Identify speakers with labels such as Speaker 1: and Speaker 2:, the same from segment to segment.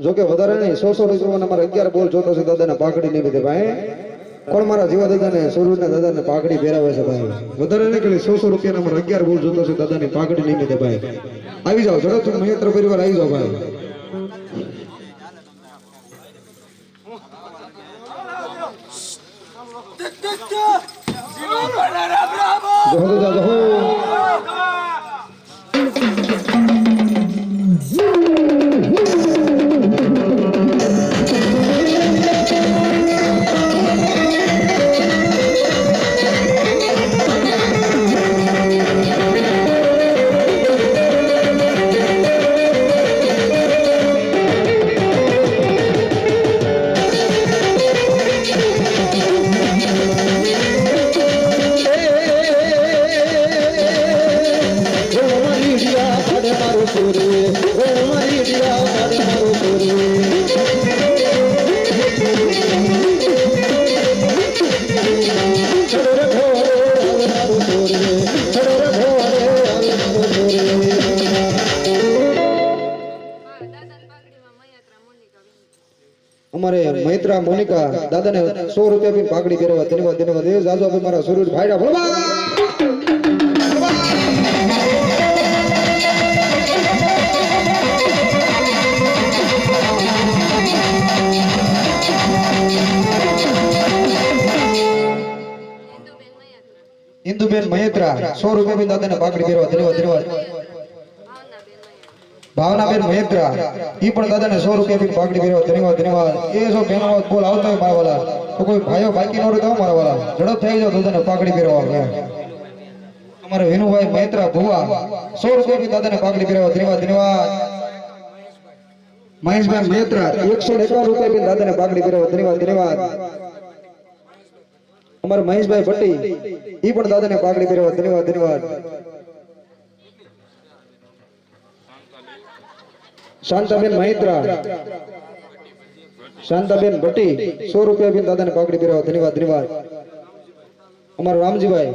Speaker 1: જો કે વધારે નહીં 100 રૂપિયામાં અમારે 11 બોલ જોતો છે દાદાને પાઘડી નહીં દે ભાઈ કોણ મારા જીવા દાદાને સૂરજના દાદાને પાઘડી પહેરાવે છે ભાઈ વધારે નહીં કે 100 રૂપિયાના અમારે 11 બોલ જોતો છે દાદાની પાઘડી નહીં દે ભાઈ આવી જાઓ ઝડપ મહેત્ર પરિવાર આવી જાઓ ભાઈ અમારે મૈત્રા મોનિકા દાદાને 100 રૂપિયા બી પાઘડી પહેરવા ધન્યવાદ ધન્યવાદ એ જાજો ભાઈ મારા સુરજ ભાઈડા ભોળવા ઇન્દુબેન મહેત્રા 100 રૂપિયા બી દાદાને પાઘડી પહેરવા ધન્યવાદ ધન્યવાદ ભાવનાબેન મહેત્રા ઈ પણ દાદાને 100 રૂપિયા બી પાઘડી પહેરવા ધન્યવાદ ધન્યવાદ એ જો બેનો બોલ આવતો હોય મારા વાલા તો કોઈ ભાઈઓ બાકી ન રહેતો મારા વાલા ઝડપ થઈ જાવ દાદાને પાઘડી પહેરવા અમારે વિનુભાઈ મહેત્રા ભુવા 100 રૂપિયા બી દાદાને પાઘડી પહેરવા ધન્યવાદ ધન્યવાદ મહેશભાઈ મહેત્રા 151 રૂપિયા બી દાદાને પાઘડી પહેરવા ધન્યવાદ ધન્યવાદ અમારે મહેશભાઈ ભટ્ટી ઈ પણ દાદાને પાઘડી પહેરવા ધન્યવાદ ધન્યવાદ શાંતાબેન મહેત્રા શાંતાબેન ભટ્ટી 100 રૂપિયા બી દાદાને પાઘડી પહેરવા ધન્યવાદ ધન્યવાદ અમારા રામજીભાઈ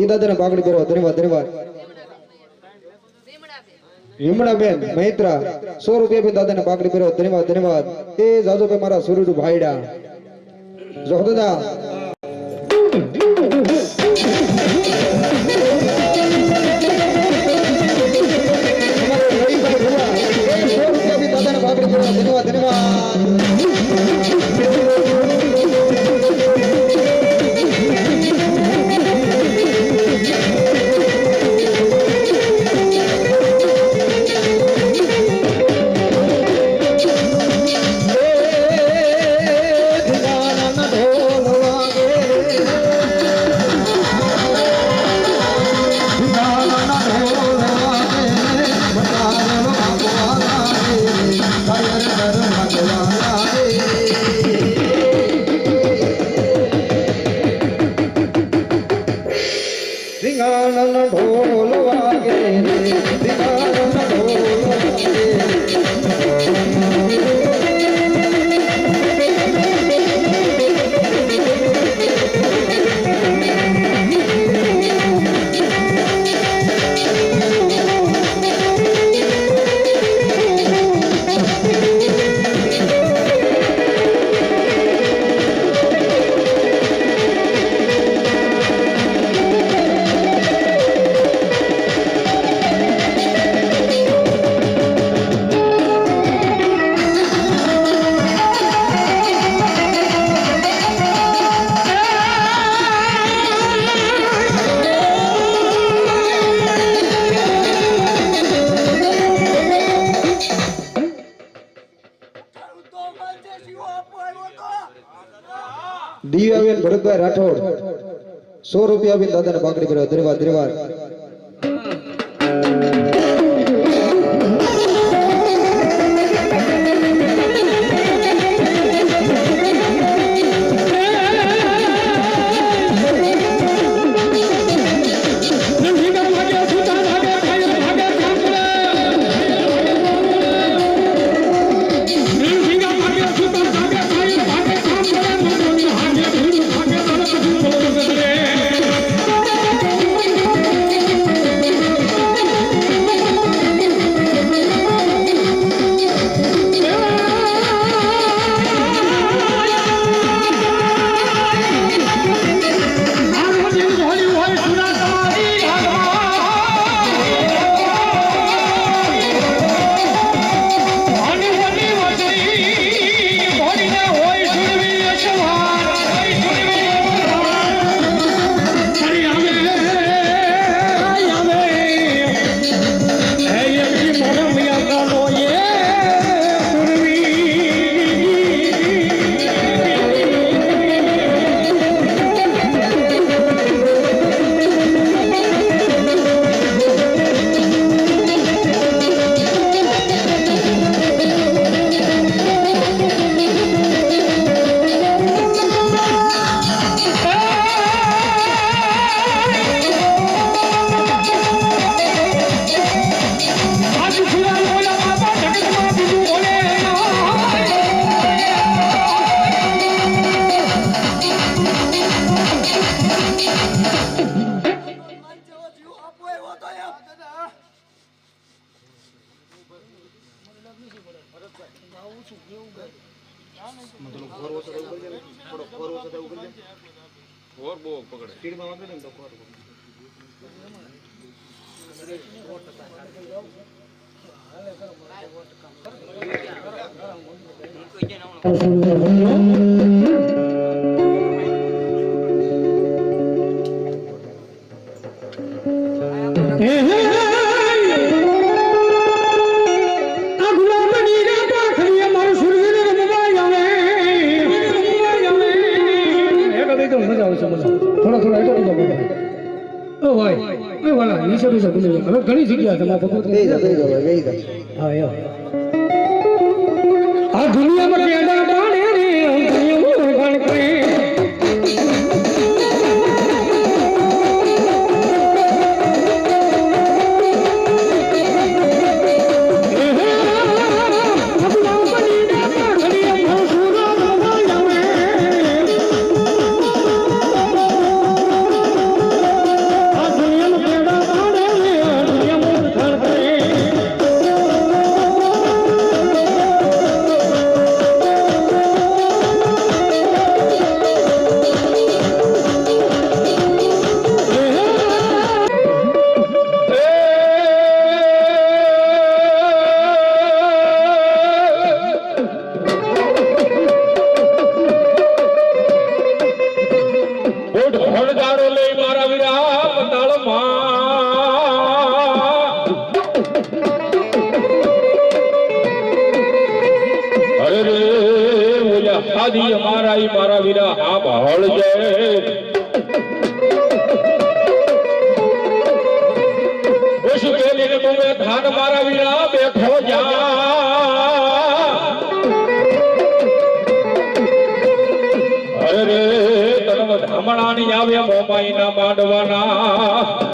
Speaker 1: ઈ દાદાને પાઘડી પહેરવા ધન્યવાદ ધન્યવાદ વિમળાબેન મહેત્રા 100 રૂપિયા બી દાદાને પાઘડી પહેરવા ધન્યવાદ ધન્યવાદ એ જાજો કે મારા સુરજ ભાઈડા જોહદા ધન્યવાદ દિવ્યાબેન ભરતભાઈ રાઠોડ 100 રૂપિયા બી દાદાને પાઘડી પહેરવા ધન્યવાદ ધન્યવાદ
Speaker 2: ઓર બહુ પકડે સ્પીડમાં વાપરે ને તો ખોર
Speaker 3: હવે ઘણી જગ્યા તમારા ભગવત હા એમ આ દુનિયામાં કેડા બાણે રે દુનિયામાં ગણ કરે મારા વીરા હા બહળ જાય ઓછું પેલી તુમે ધાન મારા વીરા બેઠો જા અરે રે તનમ ધામણાની આવે મોમાઈ ના માંડવાના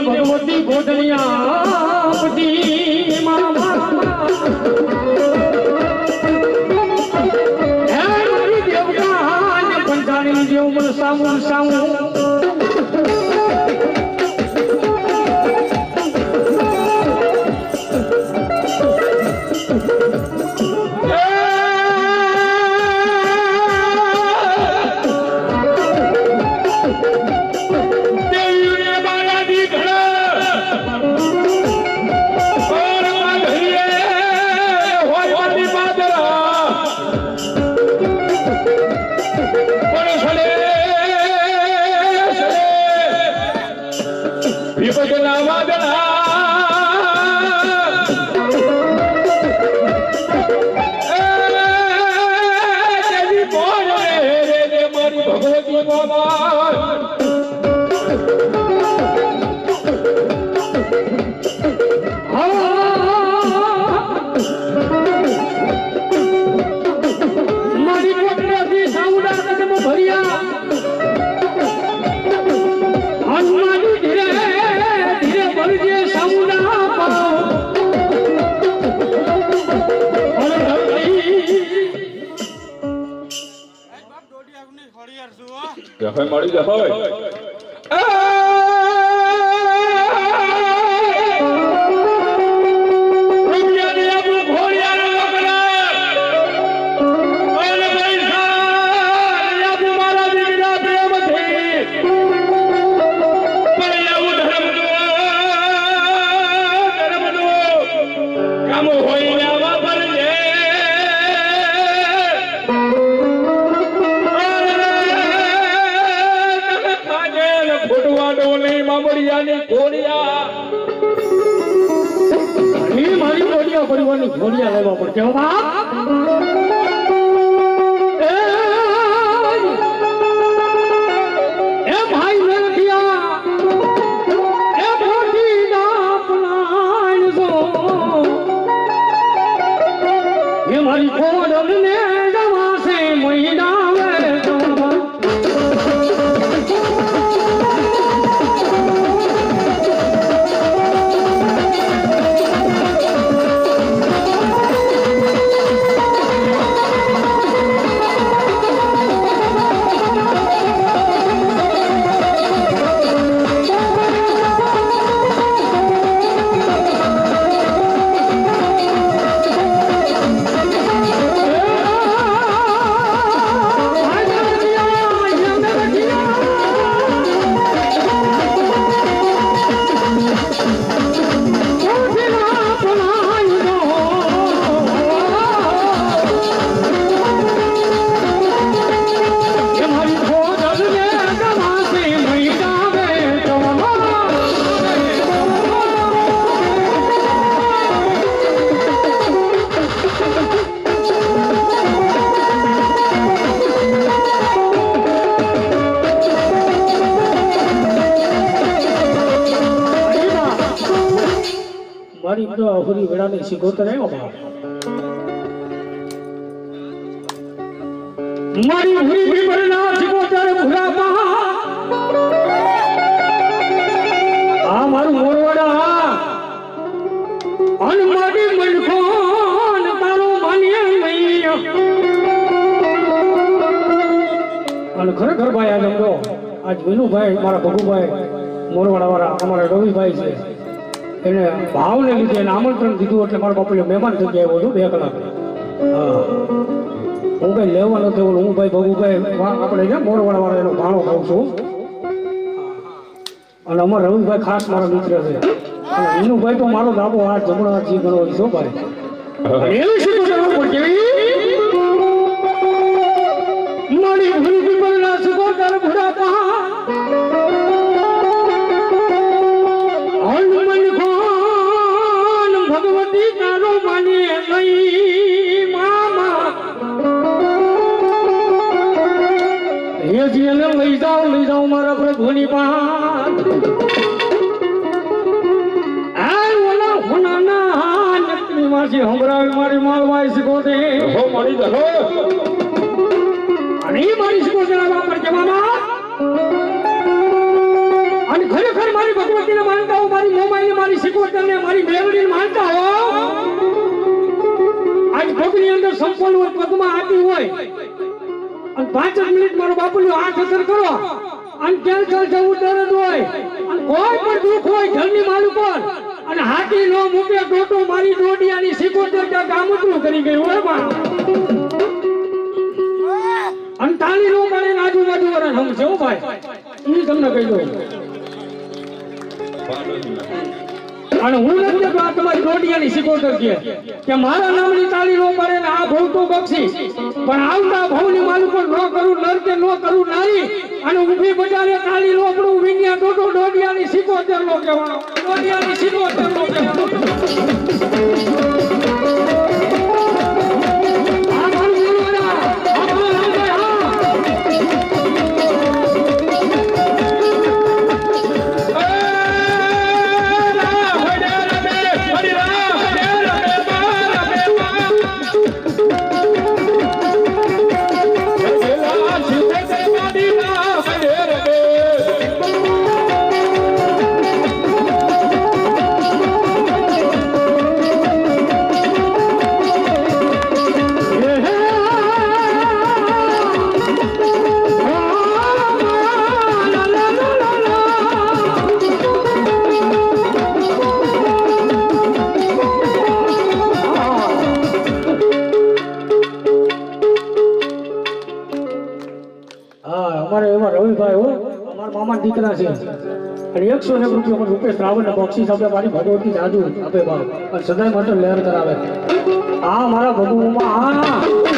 Speaker 3: ભગવતી ગોદલિયા પતિ મારા દેવતા પંચાણી દેવ મન સામું સામું વાદળા દેવી કોણ રે મારી ભગવતી બાબા મારી પોતરાથી સાઉડા કદમ ભર્યા હનુમાની ધીરે ધીરે ભરજે સાઉડા પાવ જફાઈ મારી જફાઈ પરિવારની ઘોડિયા લેવા પડશે હો બાપ એ ભાઈ મેરઠિયા એ મોટી ના પલાણ જો એ મારી ખોડને જવાશે મહિના વે જો મારી તો અહુરી વેળાની શીખોતર આવ્યો બાપ મારી હુરી વેળા શીખોતર ભૂરા આ મારું મોરવાડા અન મારી મનખોન તારો માનીએ નહીં અને ખરેખર ભાઈ આ જમજો આજ વિનુભાઈ મારા ભગુભાઈ મોરવાડા વાળા અમારા રવિભાઈ છે એને ભાવને લીધે એને આમંત્રણ દીધું એટલે મારા બાપુ મહેમાન થઈ ગયા આવ્યો છું 2 કલાક હા હું કઈ લેવા નથી હું ભાઈ ભગુભાઈ આપણે છે મોરવાડા વાળા એનો ભાણો ખાઉં છું અને અમારા રવિભાઈ ખાસ મારા મિત્ર છે અને વિનુભાઈ તો મારો ડાબો હાથ જમણો હાથ જી ગણો છો ભાઈ એવી શું કરવું પડશે મારી ભૂલ પીપળના સુગોતર ભૂરા પા ભગવતી તારો માનીએ નહીં મામા હે જીને લઈ જાઓ મારા પ્રભુની પાન આ ઓલા હોનાના નકલી માસી હમરાવી મારી માલવાઈ શીખોતે હો મારી દહો અને મારી શીખોતે લાવવા પડશે મામા અને ખરેખર મારી ભગવતીને માનતા હો મારી મોમાઈને મારી શીખોતરને મારી મેલડીને માનતા હો આજ ભગની અંદર સંપન્ન હોય પગમાં આપી હોય અને 5 મિનિટ મારો બાપુનો હાથ અસર કરો અને તેલ ચાલ જવું દરદ હોય અને કોઈ પણ દુઃખ હોય ઘરની માલ ઉપર અને હાથી નો મૂકે ટોટો મારી દોડિયાની શીખોતર ત્યાં ગામતરું કરી ગયું હોય માં અને તાળી નો કરે આજુબાજુ વાળા સમજે હો ભાઈ એ તમને કહી દઉં અને હું નથી કહેતો આ તમારી દોડિયાની શીખોતર કે મારા નામની તાળી નો પડે ને આ ભવ તો બક્ષીશ પણ આવતા ભવની માલ ઉપર ન કરું નર કે ન કરું નારી અને ઊભી બજારે કાલી રોપડું વિન્યા ડોડો ડોડિયાની 77 નો કહેવાનો ડોડિયાની 77 નો કહેવાનો આ મારું બોલવાના આ મારું રામભાઈ હા મામા દીકરા છે અને 101 રૂપિયા રૂપેશ રાવણ બક્ષીસ આપે મારી ભગવતી જાદુ આપે ભાવ અને સદાય માટે લહેર કરાવે આ મારા ભગુમાં હા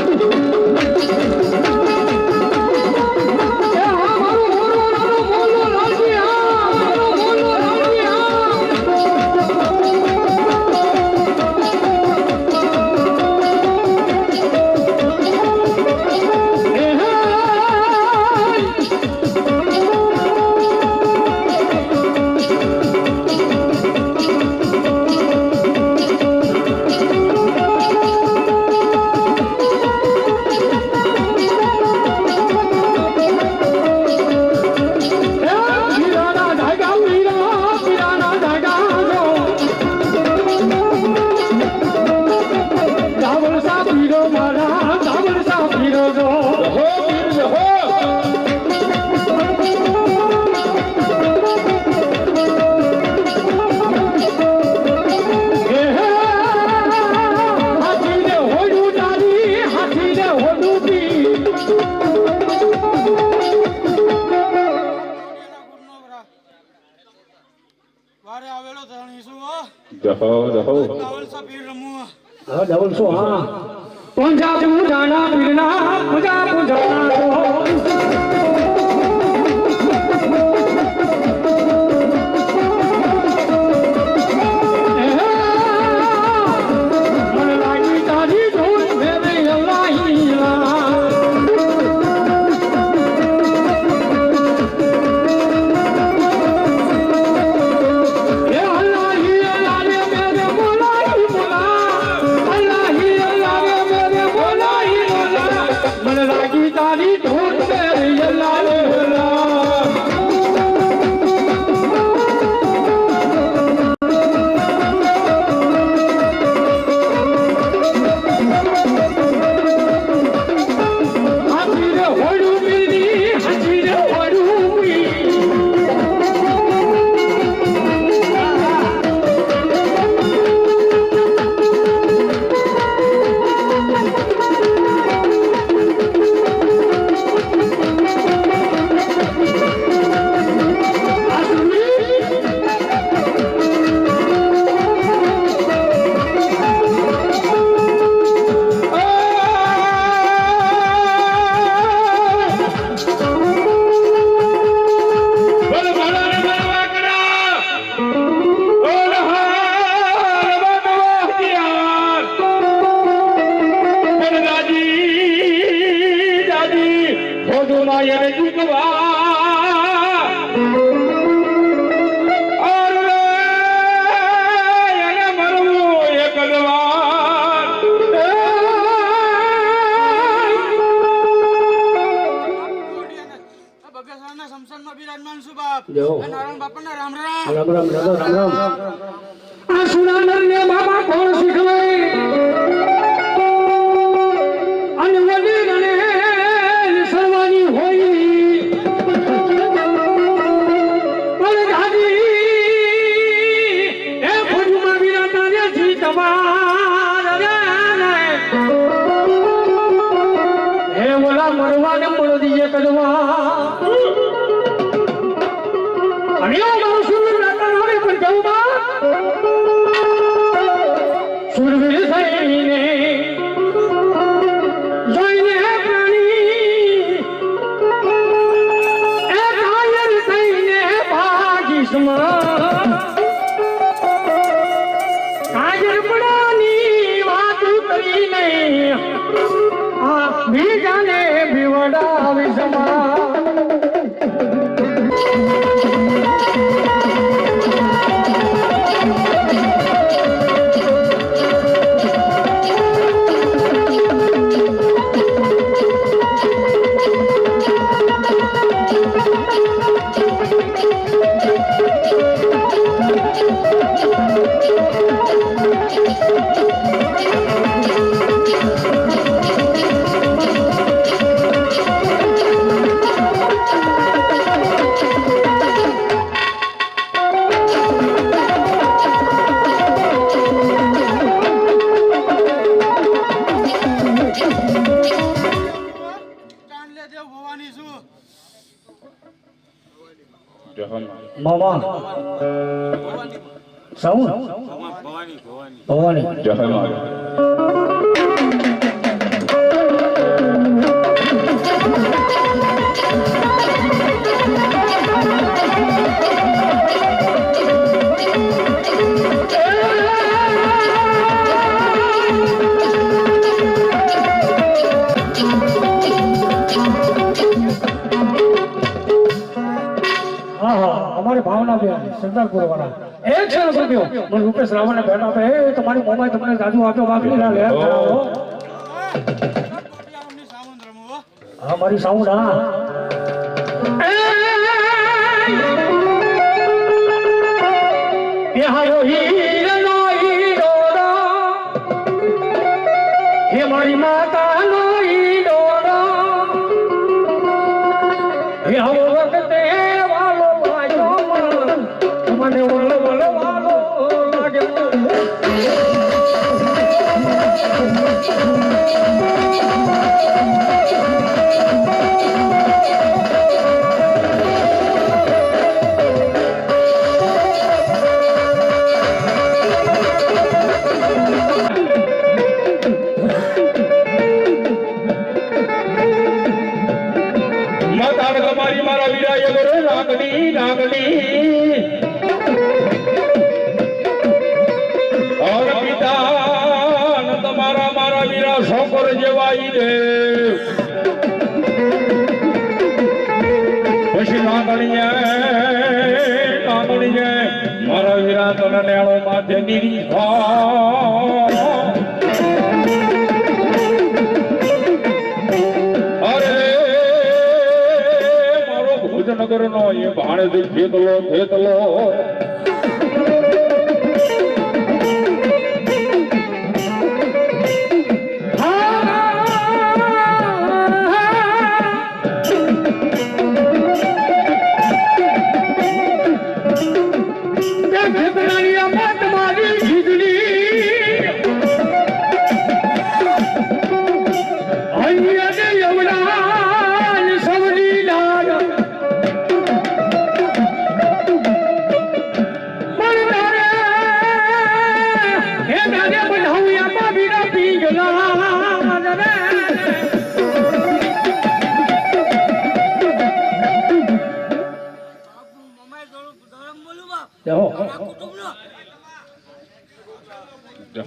Speaker 3: ડબલ સો હા પંજાબ મુજાના પીરના પંજાબ મુજાના નહીં આ બીજાને બીવડાવી સમા મામા સાઉન્ડ ભવાની
Speaker 2: જય મા
Speaker 3: અમારે ભાવના બેન સરદારપુર વાળા એક છે રૂપિયો મને રૂપેશ રાવણને ભેટ આપે એ તમારી મોબાઈલ તમને જાદુ આપ્યો બાકી ના લે હા મારી સાઉન્ડ હા એ હારો હીરનો હીરોડો હે મારી માતાનો હીરોડો હે આવો વખતે મને વળ વળ વાલો લાગે
Speaker 2: માતા તમારી મારા વીરા એગરો નાગડી નાગડી और पिता તમારા મારા વીરા શોકર જેવાઈ દે પછી નાગણીએ મારા વીરા તને નેળો માથે નીરી અરે મારો ભુજનગર નો એ ભાણે થેતલો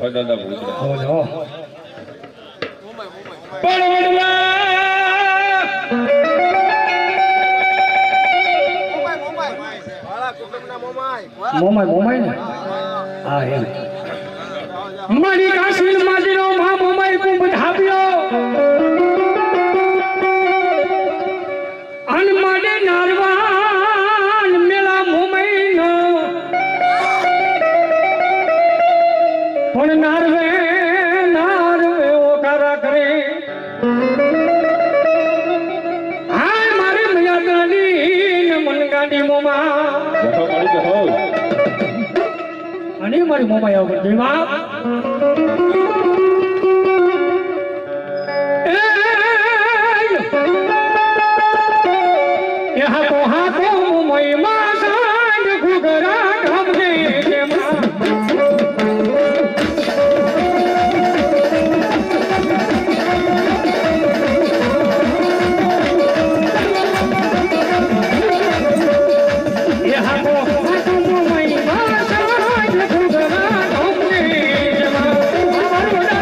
Speaker 2: દાદા
Speaker 3: મોમાઈ ને હા એમ મારી કાશી માજીનો મા મોમાઈ કુંભ ધાબ્યો અન માડે નારવાન મેલા મોમાઈ નો પણ નારવે ઓકારા કરે હા મારી મયાદાની મન ગાડી મોમા અને મારી મોમાઈ આવશે દેવા હાથો મોમાઈ માં સાંજ ઘુઘરા ગમને જેમાં મોમાઈ માં સાંજ ઘુઘરા ગમને જેમાં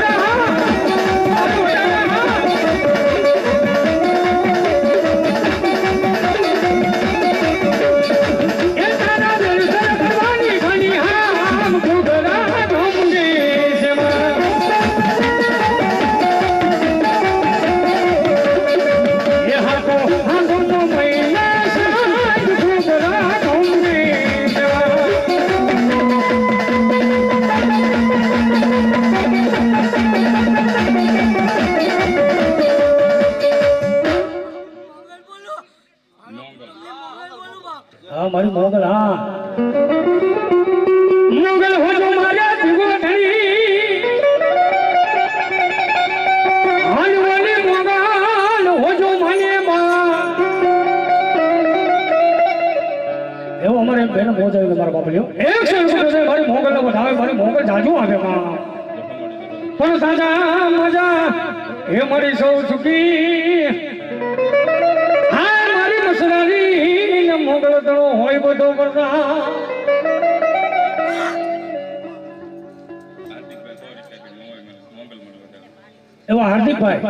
Speaker 3: વધાવે મારી મોગલ જાજુ આવે માં પણ સાજા મજા હે મારી સૌ સુખી હા મારી મસરારી ને મોગલ તણો હોય બધો કરતા એવા હાર્દિકભાઈ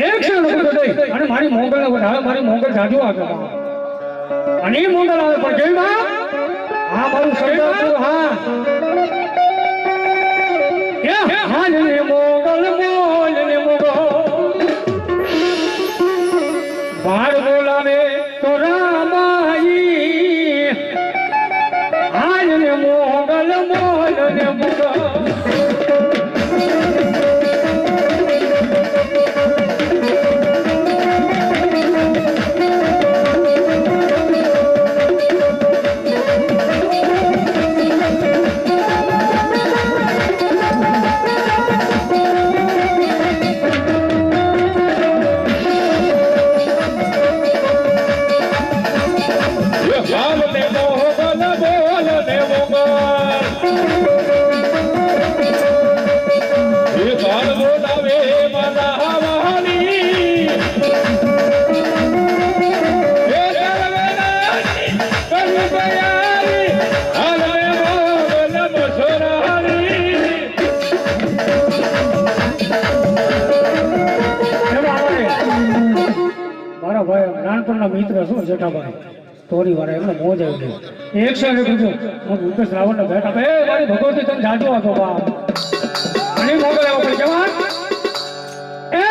Speaker 3: એક ક્ષણ ઉભો થઈ અને મારી મોગલ ને વધાવે મારી મોગલ જાજુ આવે માં અને ઈ મોગલ આવે પણ કેવી માં હા મારું સરદારપુર હા હા ને મોગલ બોલ ને મોગલ બાર બોલાવે તો રામાઈ હા ને મોગલ બોલ ને મોગલ નાનપણના મિત્ર શું જેઠાભાઈ સ્ટોરી વાળા એમને મોજ આવી ગઈ એક ક્ષણ કીધું હું રૂપેશ રાવણ ને બેઠા એ મારી ભગવતી તને જાજો હતો બાપ અને મોગલ આવ્યો પણ જવાન એ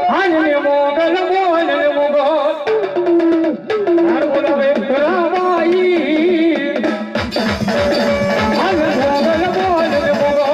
Speaker 3: હાજને મોગલ બોલ ને મોગલ માર બોલાવે રામાઈ હાજને મોગલ બોલ ને મોગલ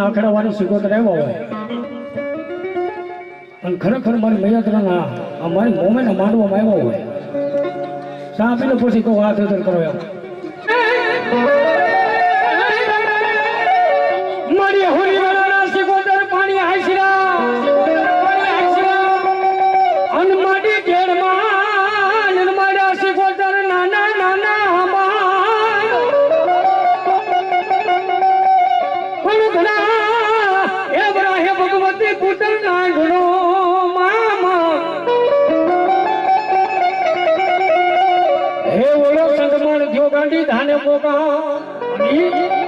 Speaker 3: આખડાવાની સિકોતર આવ્યો હોય અને ખરેખર મારી મૈયાત્રાના આ મારી મોમેને માંડવામાં આવ્યો હોય સાંભળીને પછી કહું હાથ ઉધર કરો એમ મારી હોળી વાળાના સિકોતર પાણી આશરા અને મારી ઘેરમાં મારા સિકોતર નાના નાના ભગવતી પુત્ર નાગણો મામા હે ઓલો સંગમણ થયો ગાંડી ધાને મોકા અને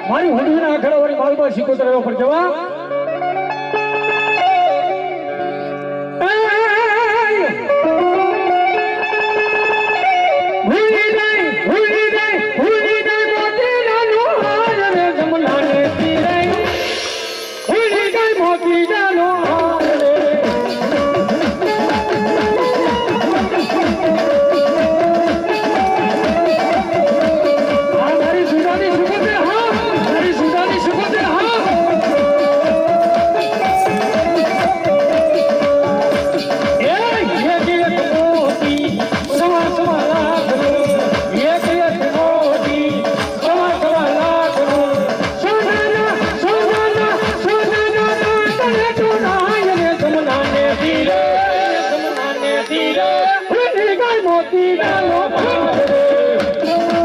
Speaker 3: મારી હોડીના આખડાવાળી માલમાં સિકોતર આવ્યો પર જવા
Speaker 2: મોતી રે
Speaker 3: ભૂલી ગઈ મોતી ના લોભા રે.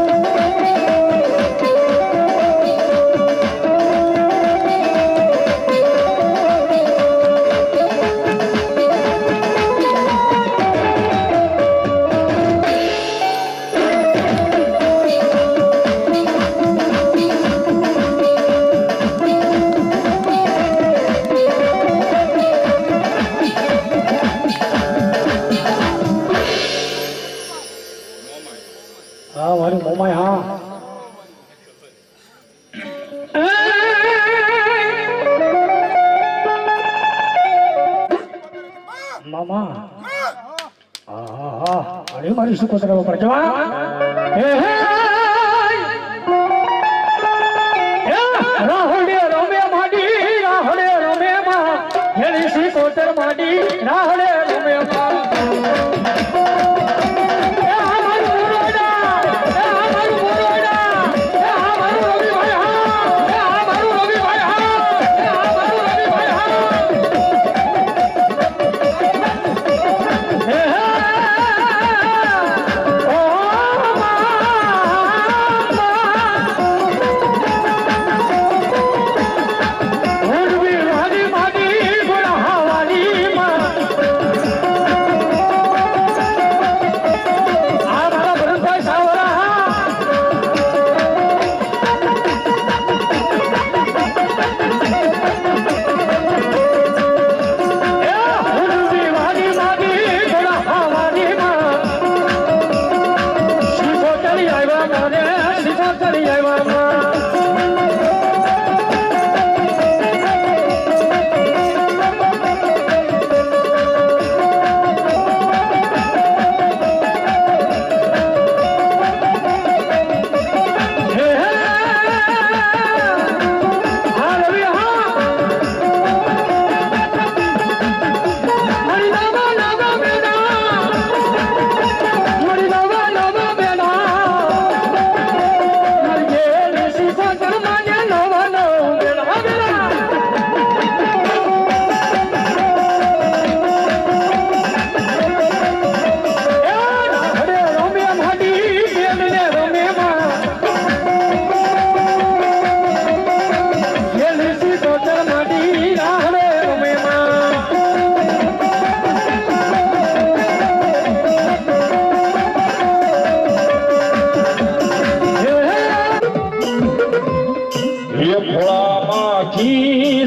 Speaker 3: હા મારી મોમાય હા મામા હા હા અરે મારી શું કોતરા પર જવા હે હે રાહડે રમે માડી રાહડે રમે માં એની સી કોતર માડી રાહડે રમે માં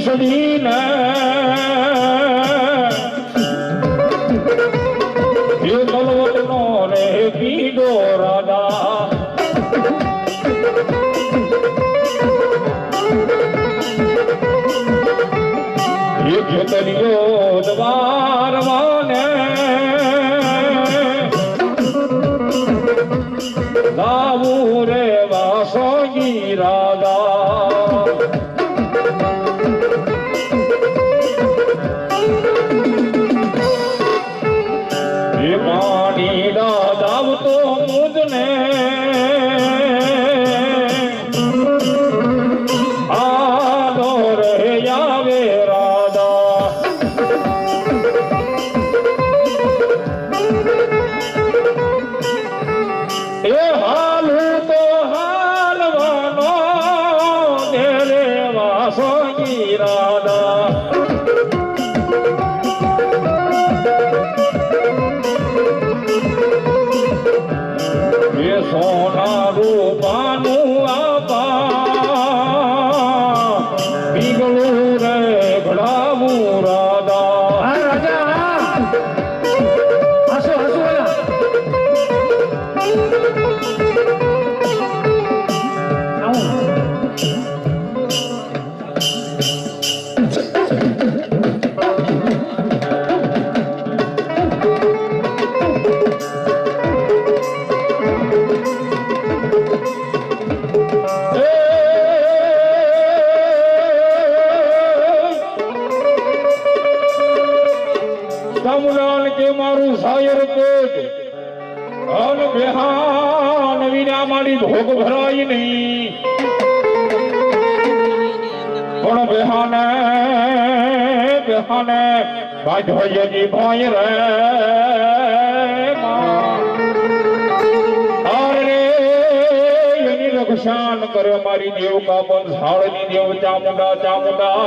Speaker 2: સદીને એ તલવટનો રે પીડો રાધા એ ખેતરીઓ દ્વારવાને લાવું રે વાસોગી રાધા પાણી દાદાવ તો મુદને આલો રે આવે રાધા એ હાલું તો હાલવાનો દે રે વાસોગી રાધા સોના રૂપાનું આપા પીગળું રે ઘડાવું રાધા
Speaker 3: રાજા હસો હસો
Speaker 2: કમલાલ કે મારું શાયર કોટ અન બેહાન વિના મારી ભોગ ભરાય નહીં પણ બેહાને બેહાને બાંધોયજી ભાઈ રે કરે મારી દેવ કાપન સાળની દેવ ચામુંડા ચામુંડા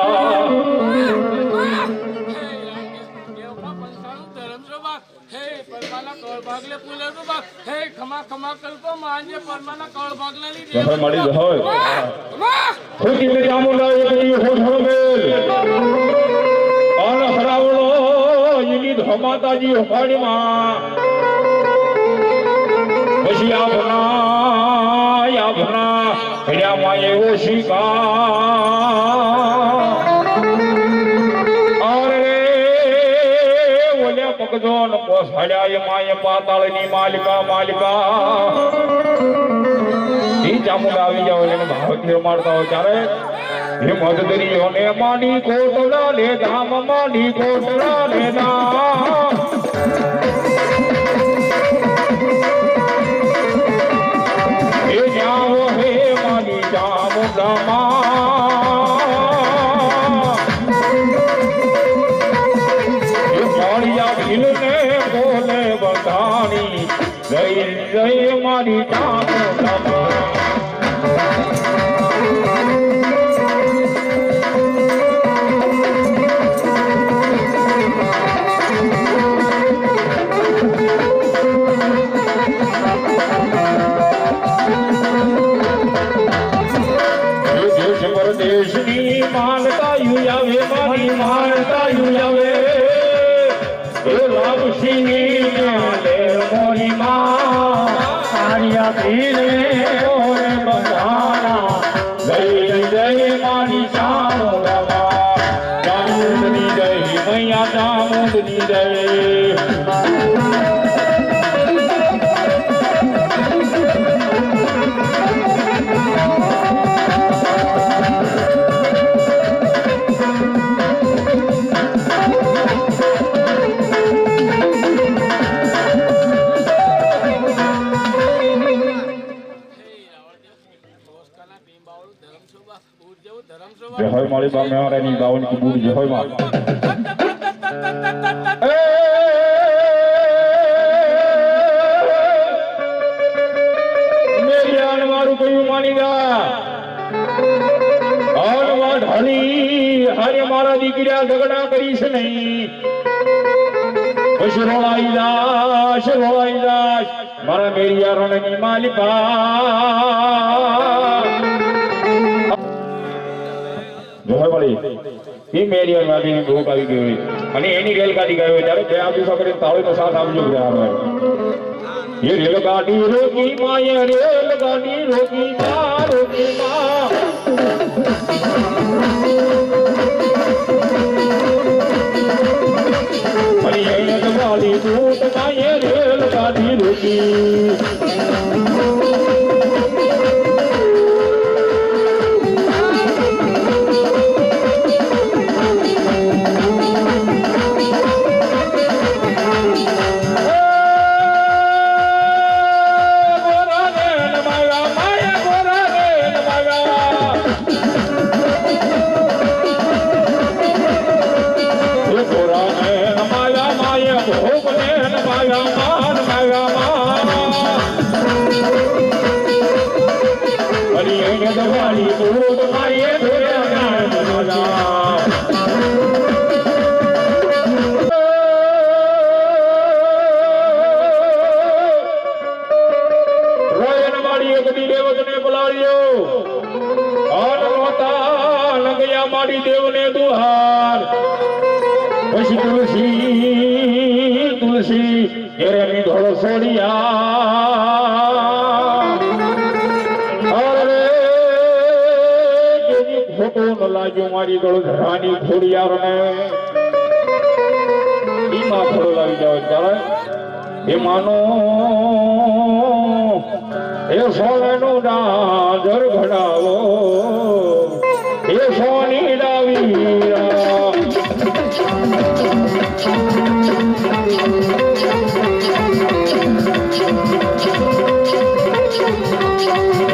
Speaker 2: જહર મારી જહર ખોટીને ચામુંડા એક હોઠો મેલ આન હરાવળો ઈની ધમાતાજી હોફાડીમાં પછી આભના હર્યામાં એવો શિકાર અરે ઓલ્યા પગજો ન પોસાડ્યા માય પાતાળની માલિકા ઈ ચામુંડા આવી જાવ એને ભાવથી મારતા હોય ત્યારે હિંમત દરિયોને માડી કોટડા લે ધામ માડી કોટડા લે ધામ એ જાઓ હે માડી ચામુંડામાં એ માળિયા ભીલને બોલે બધાની જય જય માડી ચામુંડામાં દેશની માનતા યુયાવે મારી માનતા યુયાવે એ લાભસિંહની લે મોરી માં આર્યા ભીલે ઓરે બધાના જય જય મારી ચામુંડામાં ચામુંડની જય મૈયા ચામુંડની જય જય હોય મારી બા મેવારાની ગાવાની કબૂર જય હોય માં મેરી આન મારું કયું માની જા આનવા ઢાલી હારે મારા દીકરા ઝઘડા કરીશ નહીં પછી રોળાઈ દાશ મારા મેરિયા રણની માલિકા જોહર મળી એ મેરિયા મારી ભૂખ આવી ગઈ હોય અને એની રેલગાડી ગયો ત્યારે બે આપી સકરે તાળીનો સાથ આપજો ગયા ये रेलगाड़ी रोकी माँ ये रेलगाड़ी रोकी माँ अरे ये वाली दूत माँ ये रेलगाड़ी रोकी वाली दूत माँ ये माड़ी देव ने दुहार પછી તુલસી એની ધોળો સોડિયા અરે જેની ફોટો ન લાગ્યો મારી ધોળો ઘરાની ખોડિયાર ને ઈમાં ફોટો લાવી જાવ ત્યારે એ માનો એ સોનેનું ડાજર ઘડાવો એ સોની ડાવીરા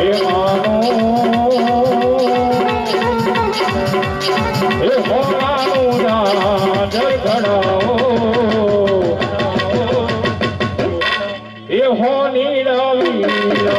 Speaker 2: એ માનો એ સોનાનું ડાજર ઘડાવો એ સોની ડાવીરા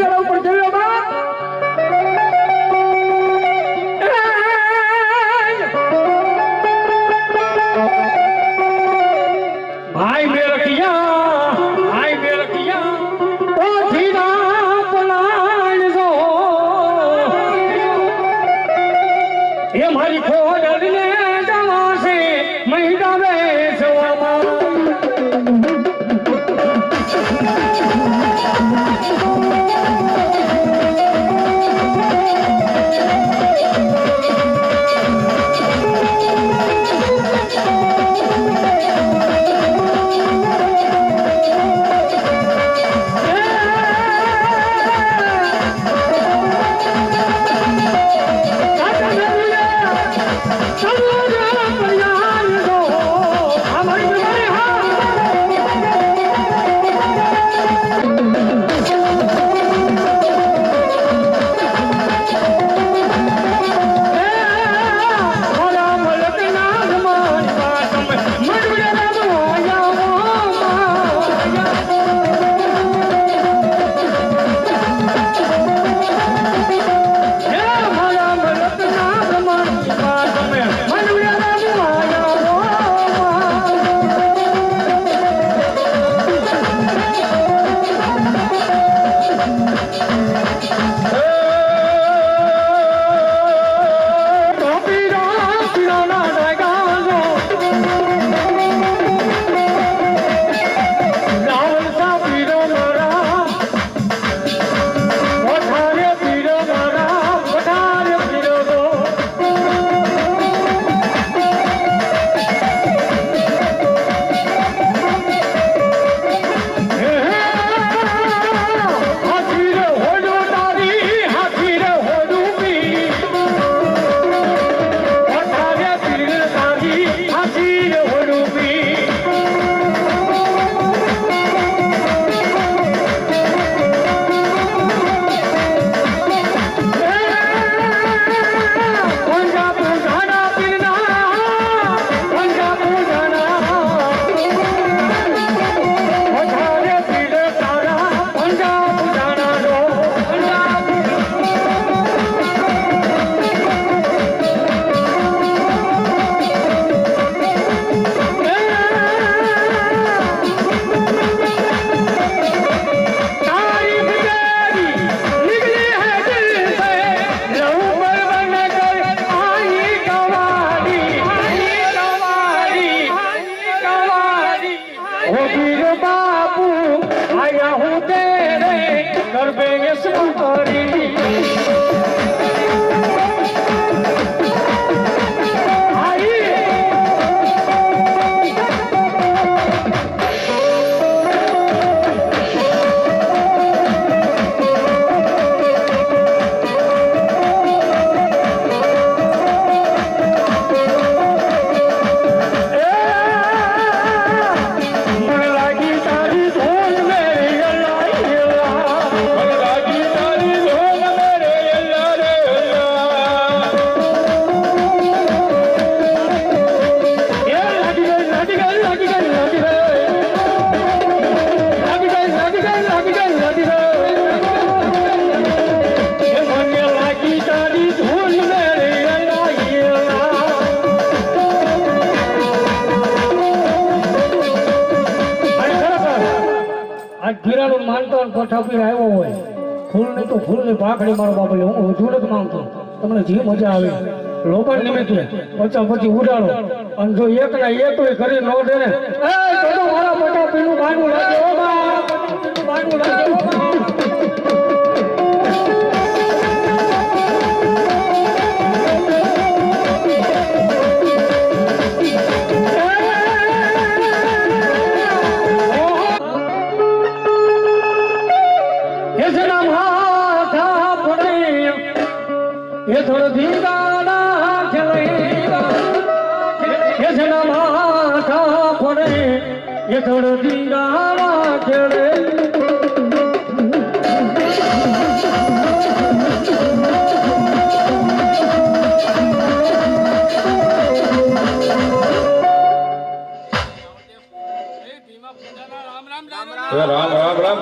Speaker 3: પિયાલા ઉપર ચડ્યો બાપ ભાઈ મેરખિયા ઓ ધીરા પલાણ જો એ મારી ખોડને જવાશે મહિડાવે જવામાં પઠાપી આવ્યો હોય ફૂલ ને તો ફૂલ ની ભાખડી મારો બાપલે હું વધુ નથી માંગતો તમને જે મજા આવે લોકોને નિમિત્તે પછી ઉડાડો અને જો એક ના એક કરી ન દે ને તો મારા પઠાપી નું બાનું લાગે ઓ બાનું લાગે ये थोड़ा धींगाना खेलेगा ये जना माथा पड़े ये थोड़ा धींगाना खेले
Speaker 2: રામ રામ રામ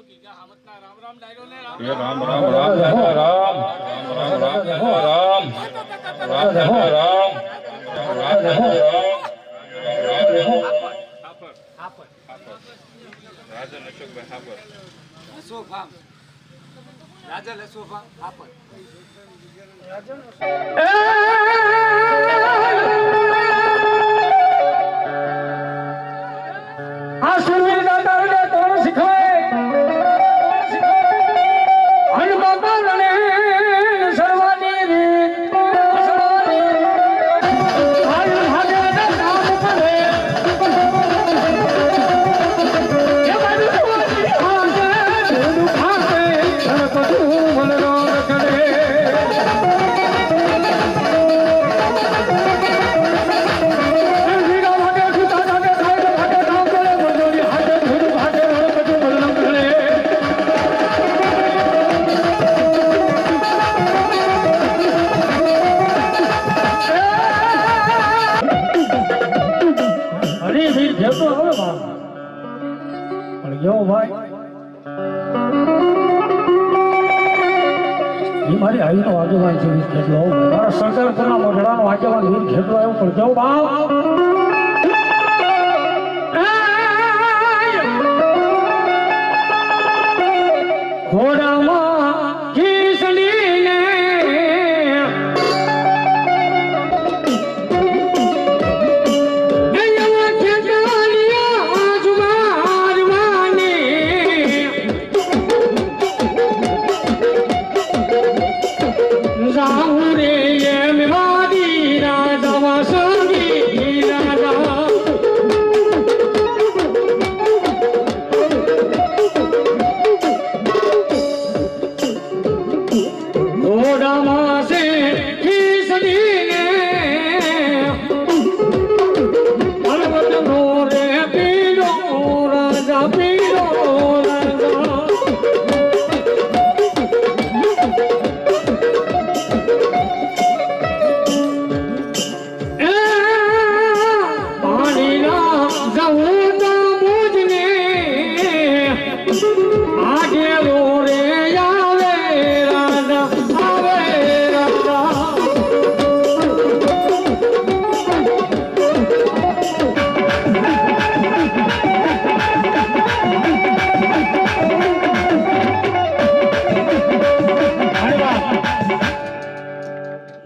Speaker 2: એ રામ રામ રામ રામ રામ રામ રામ રામ રામ રામ
Speaker 3: આ સુરવીર દાદાને કોણ શીખવાય હન બાબા રણે સર્વાની રીત હાલ ભાગે નામ પડે એ બાજુ સુવાની હાજે ધૂળ ખાતે ધડકતું મનનો કરે મારી આઈનો આગેવાન છે ખેડલો મારા સરદારપુરના મોઢડાનો આગેવાન વીર ખેડલો આવ્યો પણ જવું બાપ ઘોડામાં ખીસડીને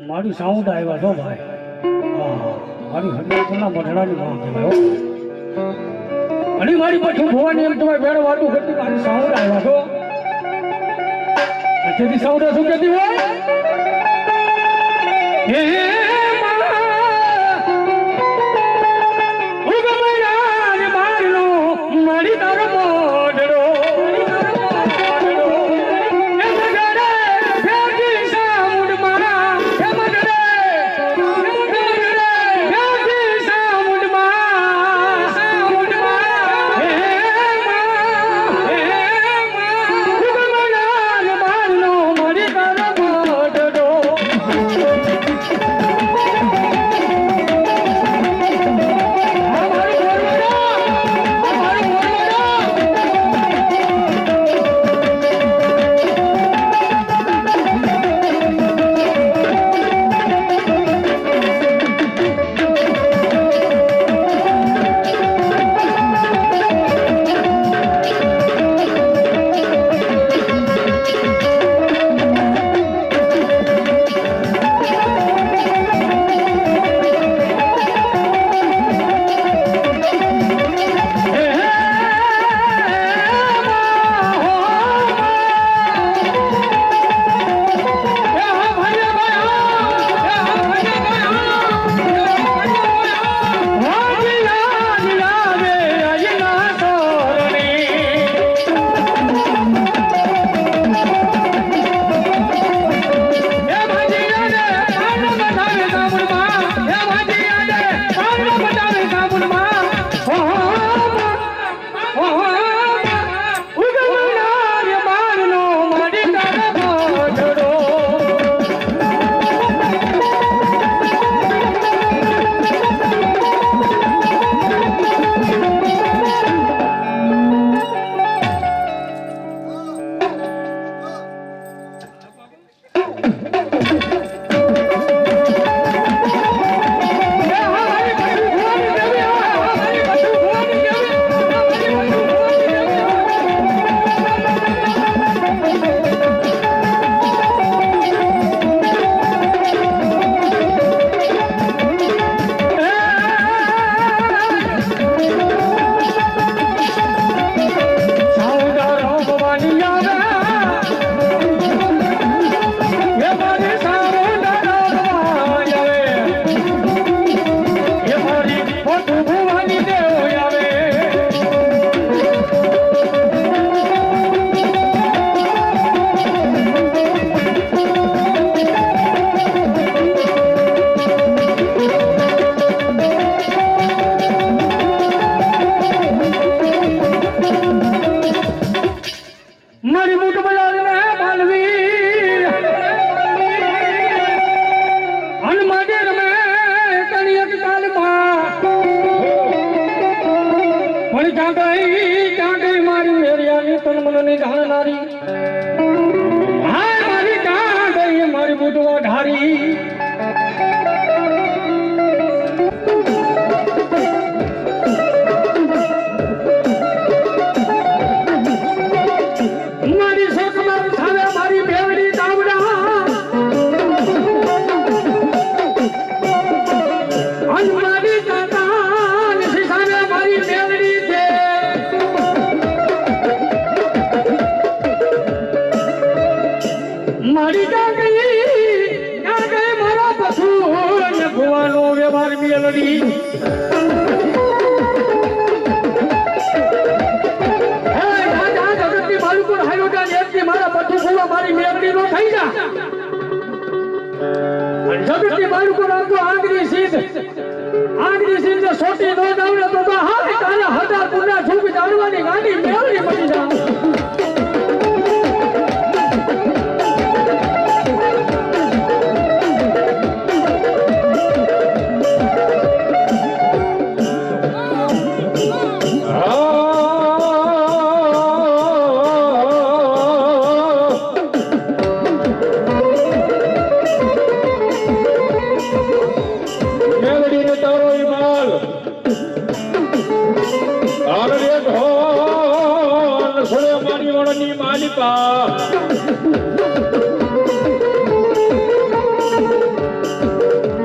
Speaker 3: મારી સાઉન્ડ આવ્યા છો ભાઈ મારી હરિયાણાના મોઢડાની વાત કહેવાય અને મારી પાછું ભવાની એમ તમારે બેડ વાતું કરતી મારી સાઉન્ડ આવ્યા છો અત્યારથી સાઉન્ડ શું કહેતી હોય હે મારી તારો મોઢડો મારી મૂઠ બજારને પાલવી અન માટે રમે કણિયક કાલમાં પણ ક્યાં ગઈ મારી મેરિયાની તન મનની જાણનારી હાય મારી ક્યાં ગઈ મારી મૂઠવા ઢારી મારી શોકમાં થાવે મારી બેવડી દાવડા અન મારી કાકા નિશાને મારી બેવડી છે મારી ક્યાં ગઈ મારા પશુ ને ભુવાનો વ્યવહાર મેલડી મારા બધું ભૂવા મારી મેળવી નો થઈ જા જગતની બાળકો રાખો આંગળી સીધ સોટી નો દાવડે તો હાથ તારા હતા પુના ઝૂક જાણવાની ગાડી મેળવી મળી જા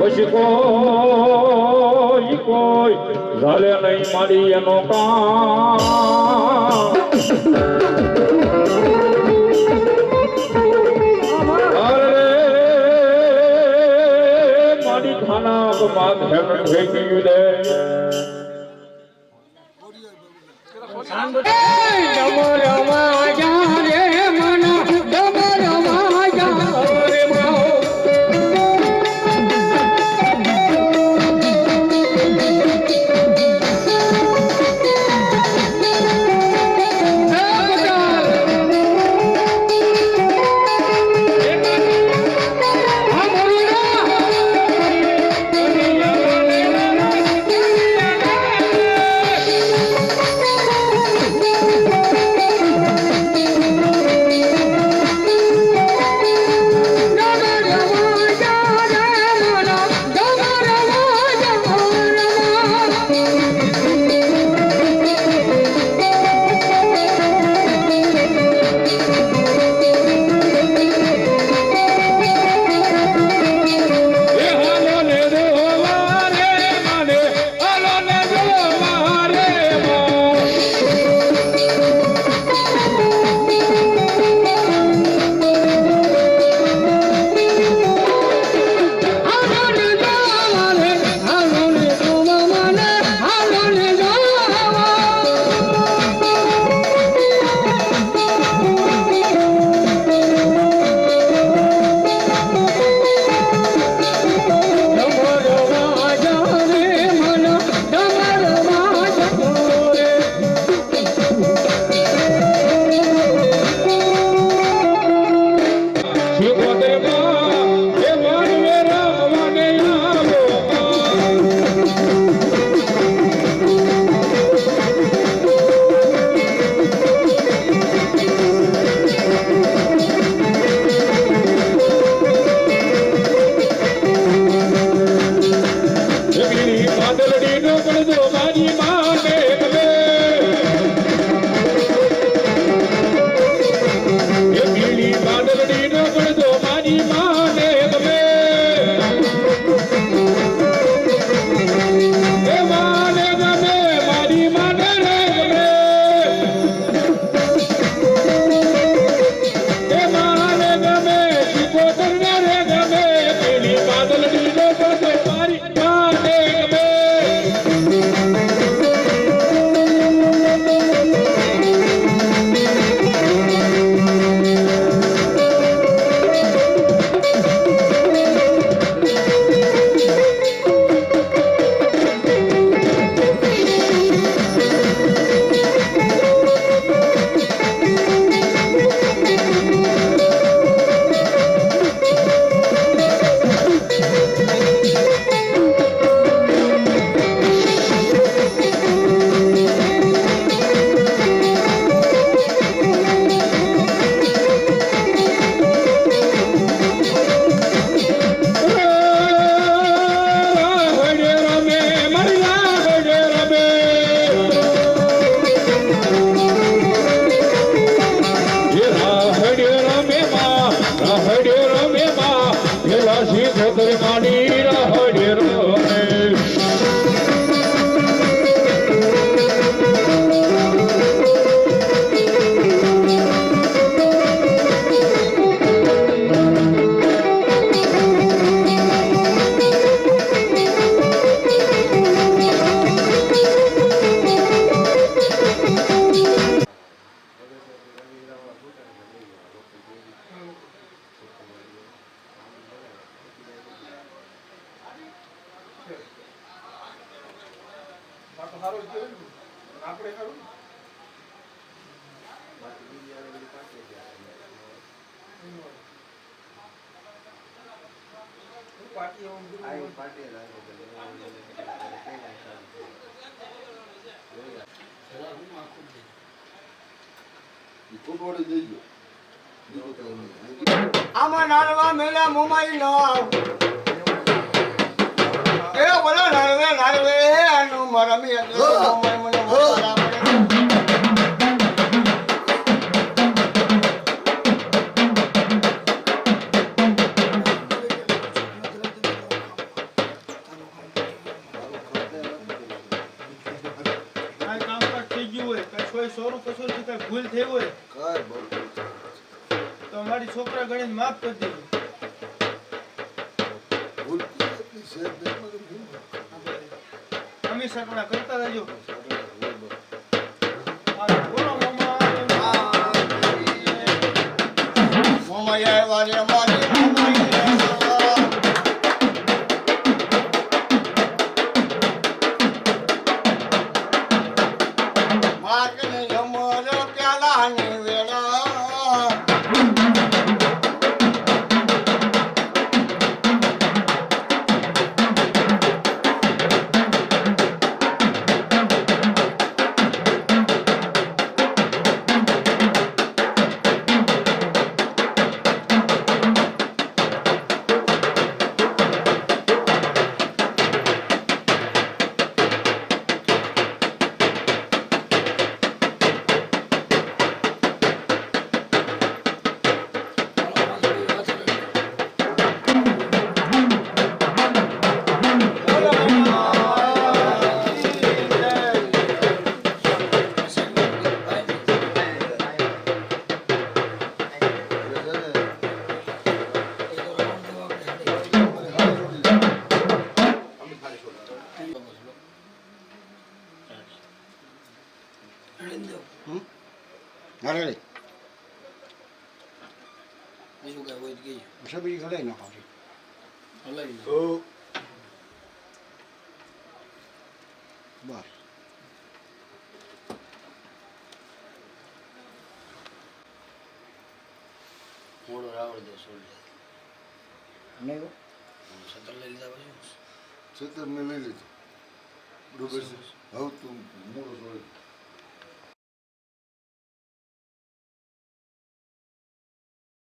Speaker 3: પછી કોઈ ઝાલે નહીં મારી એનો કામ મારી ખાના માથે ભેગી દે
Speaker 4: આમાં નારવા મેલા મોમાઈ ન આવ એ બોલો નારવે નારવે આનું મરમી એટલે મોમાઈ મને મોરા
Speaker 5: ભૂલ થઈ હોય તો અમારી છોકરા ગણીને માફ કરી દેજો. અમે સટણા કરતા રહેજો. બોલો
Speaker 4: મોમાઈ આવ્યા રે અમારી મોમાઈ આવ્યા. માગને અમર પ્યાલાની વેળા
Speaker 6: નારેળી બીજું કઈ હોય ગઈ સબરી હલાઈ નાખો હલાઈ બસ મોડો રાવણ દો સોલ નહીં સતર લઈ લીધા પછી સતર મેં લઈ લીધું બરોબર છે હવે તું મોડો સોલ